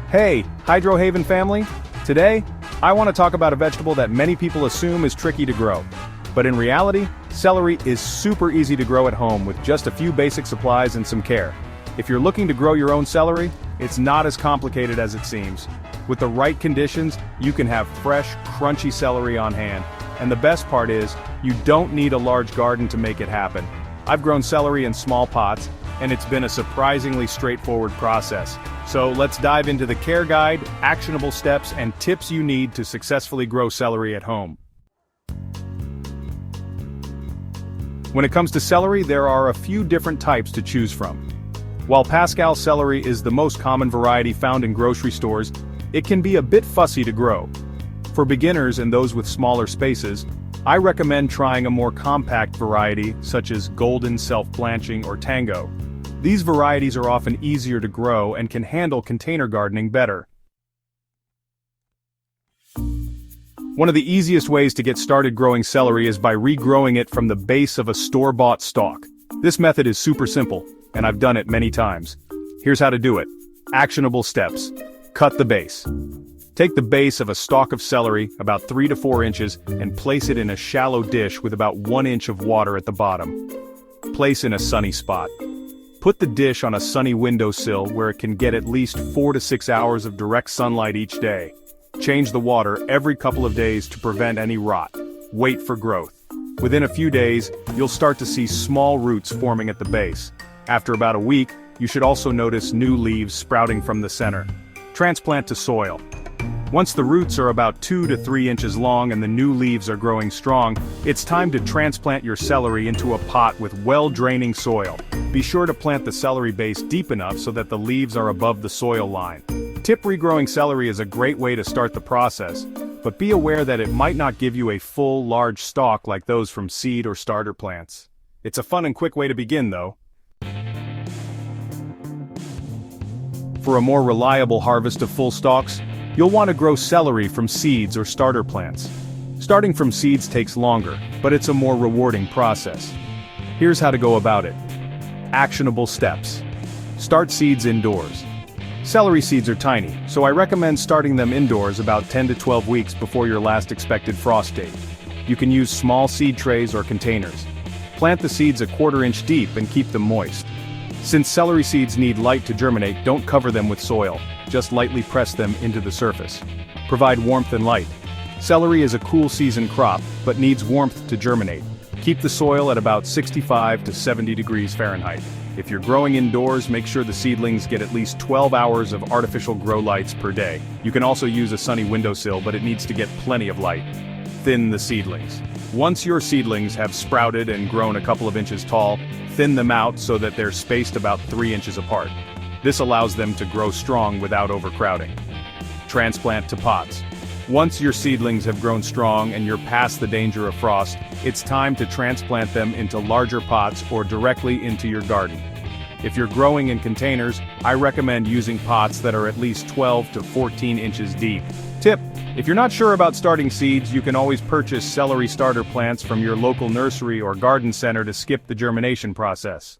Hey, Hydrohaven family! Today, I want to talk about a vegetable that many people assume is tricky to grow. But in reality, celery is super easy to grow at home with just a few basic supplies and some care. If you're looking to grow your own celery, it's not as complicated as it seems. With the right conditions, you can have fresh, crunchy celery on hand. And the best part is, you don't need a large garden to make it happen. I've grown celery in small pots, and it's been a surprisingly straightforward process. So let's dive into the care guide, actionable steps, and tips you need to successfully grow celery at home. When it comes to celery, there are a few different types to choose from. While Pascal celery is the most common variety found in grocery stores, it can be a bit fussy to grow. For beginners and those with smaller spaces, I recommend trying a more compact variety such as Golden Self-Blanching or Tango. These varieties are often easier to grow and can handle container gardening better. One of the easiest ways to get started growing celery is by regrowing it from the base of a store-bought stalk. This method is super simple, and I've done it many times. Here's how to do it. Actionable steps. Cut the base. Take the base of a stalk of celery, about 3 to 4 inches, and place it in a shallow dish with about 1 inch of water at the bottom. Place in a sunny spot. Put the dish on a sunny windowsill where it can get at least 4 to 6 hours of direct sunlight each day. Change the water every couple of days to prevent any rot. Wait for growth. Within a few days, you'll start to see small roots forming at the base. After about a week, you should also notice new leaves sprouting from the center. Transplant to soil. Once the roots are about 2 to 3 inches long and the new leaves are growing strong, it's time to transplant your celery into a pot with well-draining soil. Be sure to plant the celery base deep enough so that the leaves are above the soil line. Regrowing celery is a great way to start the process, but be aware that it might not give you a full, large stalk like those from seed or starter plants. It's a fun and quick way to begin, though. For a more reliable harvest of full stalks, you'll want to grow celery from seeds or starter plants. Starting from seeds takes longer, but it's a more rewarding process. Here's how to go about it. Actionable steps. Start seeds indoors. Celery seeds are tiny, so I recommend starting them indoors about 10 to 12 weeks before your last expected frost date. You can use small seed trays or containers. Plant the seeds a 1/4 inch deep and keep them moist. Since celery seeds need light to germinate, don't cover them with soil, just lightly press them into the surface. Provide warmth and light. Celery is a cool season crop, but needs warmth to germinate. Keep the soil at about 65 to 70 degrees Fahrenheit. If you're growing indoors, make sure the seedlings get at least 12 hours of artificial grow lights per day. You can also use a sunny windowsill, but it needs to get plenty of light. Thin the seedlings. Once your seedlings have sprouted and grown a couple of inches tall, thin them out so that they're spaced about 3 inches apart. This allows them to grow strong without overcrowding. Transplant to pots. Once your seedlings have grown strong and you're past the danger of frost, it's time to transplant them into larger pots or directly into your garden. If you're growing in containers, I recommend using pots that are at least 12 to 14 inches deep. Tip: if you're not sure about starting seeds, you can always purchase celery starter plants from your local nursery or garden center to skip the germination process.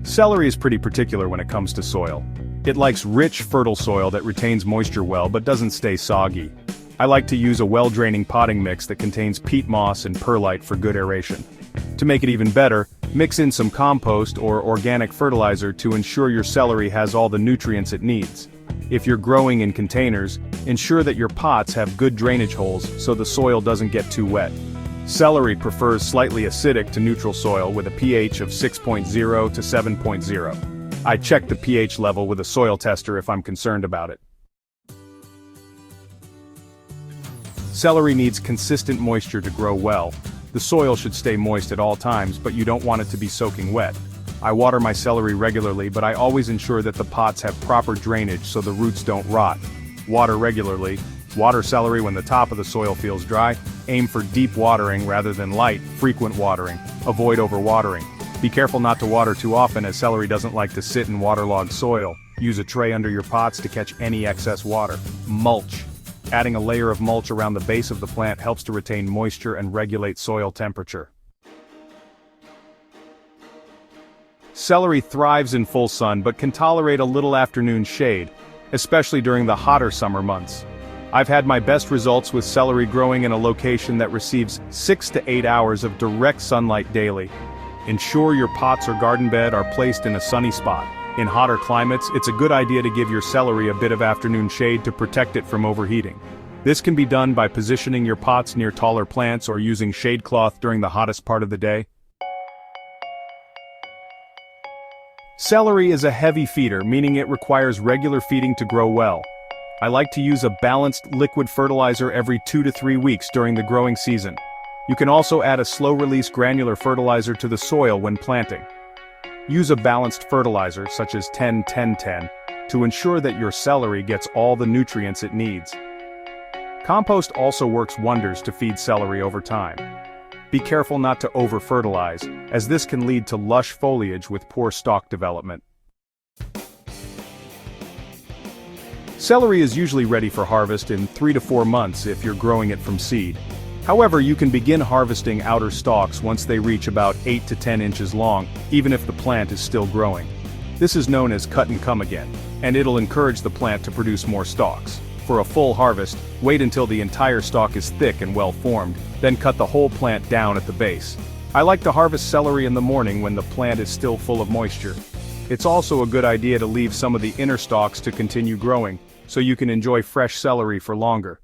Celery is pretty particular when it comes to soil. It likes rich, fertile soil that retains moisture well but doesn't stay soggy. I like to use a well-draining potting mix that contains peat moss and perlite for good aeration. To make it even better, mix in some compost or organic fertilizer to ensure your celery has all the nutrients it needs. If you're growing in containers, ensure that your pots have good drainage holes so the soil doesn't get too wet. Celery prefers slightly acidic to neutral soil with a pH of 6.0 to 7.0. I check the pH level with a soil tester if I'm concerned about it. Celery needs consistent moisture to grow well. The soil should stay moist at all times, but you don't want it to be soaking wet. I water my celery regularly, but I always ensure that the pots have proper drainage so the roots don't rot. Water regularly. Water celery when the top of the soil feels dry. Aim for deep watering rather than light, frequent watering. Avoid overwatering. Be careful not to water too often, as celery doesn't like to sit in waterlogged soil. Use a tray under your pots to catch any excess water. Mulch. Adding a layer of mulch around the base of the plant helps to retain moisture and regulate soil temperature. Celery thrives in full sun but can tolerate a little afternoon shade, especially during the hotter summer months. I've had my best results with celery growing in a location that receives 6 to 8 hours of direct sunlight daily. Ensure your pots or garden bed are placed in a sunny spot. In hotter climates, it's a good idea to give your celery a bit of afternoon shade to protect it from overheating. This can be done by positioning your pots near taller plants or using shade cloth during the hottest part of the day. Celery is a heavy feeder, meaning it requires regular feeding to grow well. I like to use a balanced liquid fertilizer every 2 to 3 weeks during the growing season. You can also add a slow-release granular fertilizer to the soil when planting. Use a balanced fertilizer, such as 10-10-10, to ensure that your celery gets all the nutrients it needs. Compost also works wonders to feed celery over time. Be careful not to over-fertilize, as this can lead to lush foliage with poor stalk development. Celery is usually ready for harvest in 3 to 4 months if you're growing it from seed. However, you can begin harvesting outer stalks once they reach about 8 to 10 inches long, even if the plant is still growing. This is known as cut and come again, and it'll encourage the plant to produce more stalks. For a full harvest, wait until the entire stalk is thick and well formed, then cut the whole plant down at the base. I like to harvest celery in the morning when the plant is still full of moisture. It's also a good idea to leave some of the inner stalks to continue growing, so you can enjoy fresh celery for longer.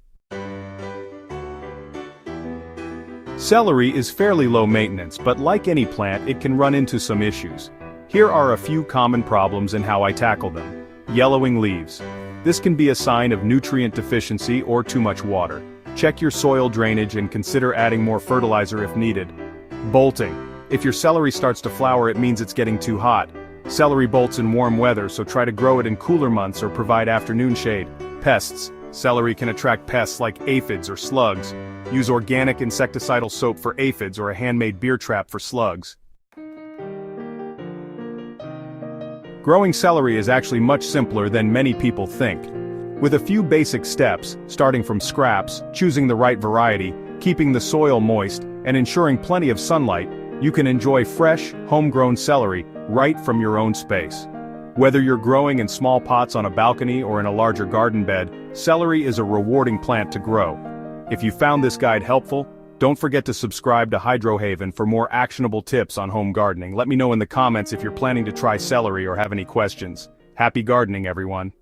Celery is fairly low maintenance, but like any plant, it can run into some issues. Here are a few common problems and how I tackle them. Yellowing leaves. This can be a sign of nutrient deficiency or too much water. Check your soil drainage and consider adding more fertilizer if needed. Bolting. If your celery starts to flower, it means it's getting too hot. Celery bolts in warm weather, so try to grow it in cooler months or provide afternoon shade. Pests. Celery can attract pests like aphids or slugs. Use organic insecticidal soap for aphids or a handmade beer trap for slugs. Growing celery is actually much simpler than many people think. With a few basic steps, starting from scraps, choosing the right variety, keeping the soil moist, and ensuring plenty of sunlight, you can enjoy fresh, homegrown celery right from your own space. Whether you're growing in small pots on a balcony or in a larger garden bed, celery is a rewarding plant to grow. If you found this guide helpful, don't forget to subscribe to Hydrohaven for more actionable tips on home gardening. Let me know in the comments if you're planning to try celery or have any questions. Happy gardening, everyone.